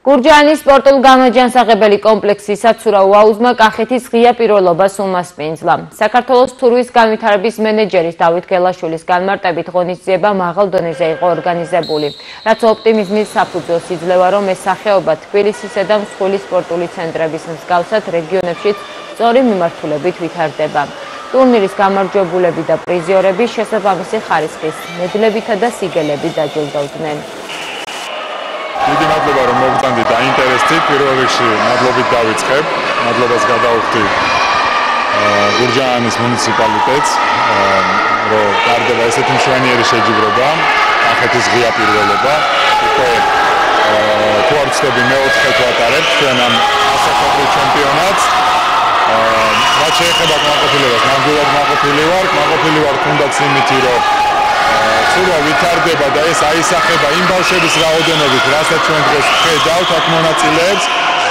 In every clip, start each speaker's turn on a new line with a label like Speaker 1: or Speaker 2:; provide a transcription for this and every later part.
Speaker 1: გურჯაანის სპორტულ გამაჯანსაღებელი კომპლექსის საცურაო აუზმა კახეთის ღია პირველობას უმასპინძლა. საქართველოს თურვის განვითარების მენეჯერის დავით გელაშვილის განმარტებით ღონისძიება მაღალ დონეზე იყო ორგანიზებული, რაც ოპტიმიზმის საფუძველს იძლევა, რომ ეს სახეობა თბილისისა და მსხვილი სპორტული ცენტრების მსგავსად რეგიონებშიც სწორი მიმართულებით ვითარდება. ტურნირის გამარჯვებულები და პრიზიორები შესაბამისი ხარისხის მედლებითა და სიგელებით დაჯილდოვდნენ.
Speaker 2: დიდი მადლობა რომ მოგწანდით დაინტერესდით. პირველ რიგში მადლობით დავიწყებ. მადლობას გადავხდი გურჯაანის მუნიციპალიტეტს, რომ გარდება ესეთი მშვენიერი შეჯიბრება, კახეთის ღია პირველობა. თუ არ ვცდები მე-4 ვატარებთ ჩვენ ამ ასაკობრივ ჩემპიონატს. რაც შეეხება კმაყოფილებას, ნამდვილად კმაყოფილი ვარ თუნდაც იმითი, რომ სულა ვითარდება და ეს აისახება იმ ბავშვების რაოდენობით, რასაც ჩვენ დღეს ვხედავთ აქ მონაწილეებს,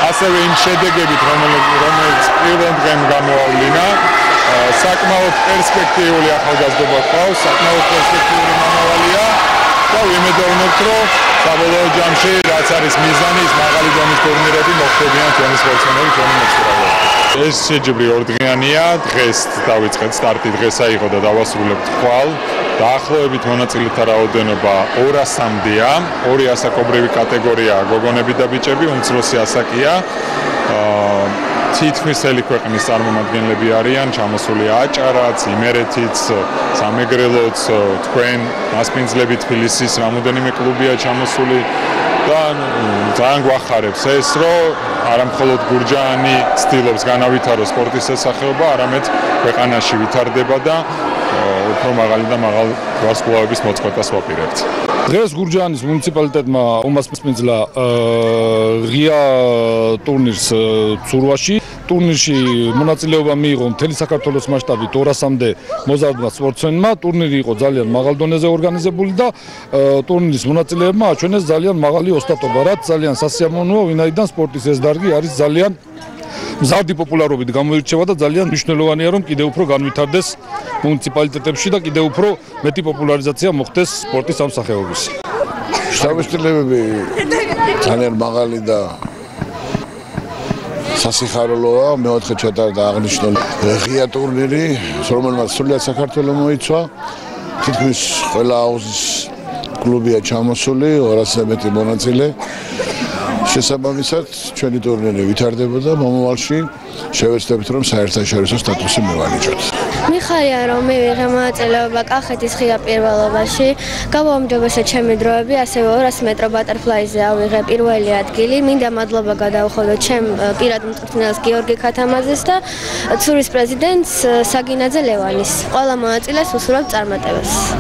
Speaker 2: ასევე იმ შედეგებით, რომელიც პირველ დღემ გამოავლინა. საკმაოდ პერსპექტიული ახალგაზრდობა ყავს, საკმაოდ პერსპექტიული მომავალია და ვიმედოვნებთ, რომ საბოლოო ჯამში რაც არის მიზანი, ის მაღალი დონის ტურნირები მოხდებიან ჩვენი სპორტსმენები, ჩვენი მოძრაობები. ეს შეჯიბრი ორდღიანია, დღეს დავიწყეთ, სტარტი დღესა იყო და დავასრულებთ ხვალ. დაახლოებით მონაწილეთა რაოდენობა 200-მდეა, ორი ასაკობრივი კატეგორია, გოგონები და ბიჭები, უმცროსი ასაკია. თითქმის მთელი ქვეყნის წარმომადგენლები არიან, ჩამოსული აჭარაც, იმერეთიც, სამეგრელოც, თქვენ მასპინძლები თბილისის რამოდენიმე კლუბია ჩამოსული და ძალიან გვახარებს ეს, რომ არა მხოლოდ გურჯაანი ცდილობს განავითაროს სპორტის სახეობა, არამედ ქვეყანაში ვითარდება და უფრო მაღალი და მაღალ ვარსკვლავების მოწყვეტას ვაპირებთ.
Speaker 3: დღეს გურჯაანის მუნიციპალიტეტმა უმასპინძლა ღია ტურნირს ცურვაში. ტურნირში მონაწილეობა მიიღო მთელი საქართველოს მასშტაბით 200-მდე მოზარდმა სპორტსმენმა. ტურნირი იყო ძალიან მაღალ დონეზე ორგანიზებული და ტურნირის მონაწილეებმა აჩვენეს ძალიან მაღალი ოსტატობა, რაც ძალიან სასიამოვნოა, ვინაიდან სპორტის ეს დარგი არის ძალიან მზარდი პოპულარობით გამოირჩევა და ძალიან მნიშვნელოვანია, რომ კიდევ უფრო განვითარდეს მუნიციპალიტეტებში და კიდევ უფრო მეტი პოპულარიზაცია მოხდეს სპორტის ამ სახეობის.
Speaker 4: შთაბეჭდილებები ძალიან მაღალი და სასიხარულოა. მე-4 ჩატარდა აღნიშნული ღია ტურნირი, რომელმაც სრულად საქართველოს მოიცვა. თითქმის ყველა აუზის კლუბია ჩამოსული, 200-ზე მეტი მონაწილე. შესაბამისად, ჩვენი ტურნირი ვითარდება და მომავალში შევეცდებით, რომ საერთაშორისო სტატუსი მივანიჭოთ.
Speaker 5: მიხარია, რომ მივიღე მონაწილეობა კახეთის ღია პირველობაში. გავაუმჯობესე ჩემი დროები, ასევე 200 მეტრო ბატერფლაიზე ავიღე პირველი ადგილი. მინდა მადლობა გადავხოდო ჩემ პირად მწვრთნელს გიორგი ქათამაძეს და ცურის პრეზიდენტს საგინაძე ლევანის. ყველა მონაწილეს უსურვებ წარმატებას.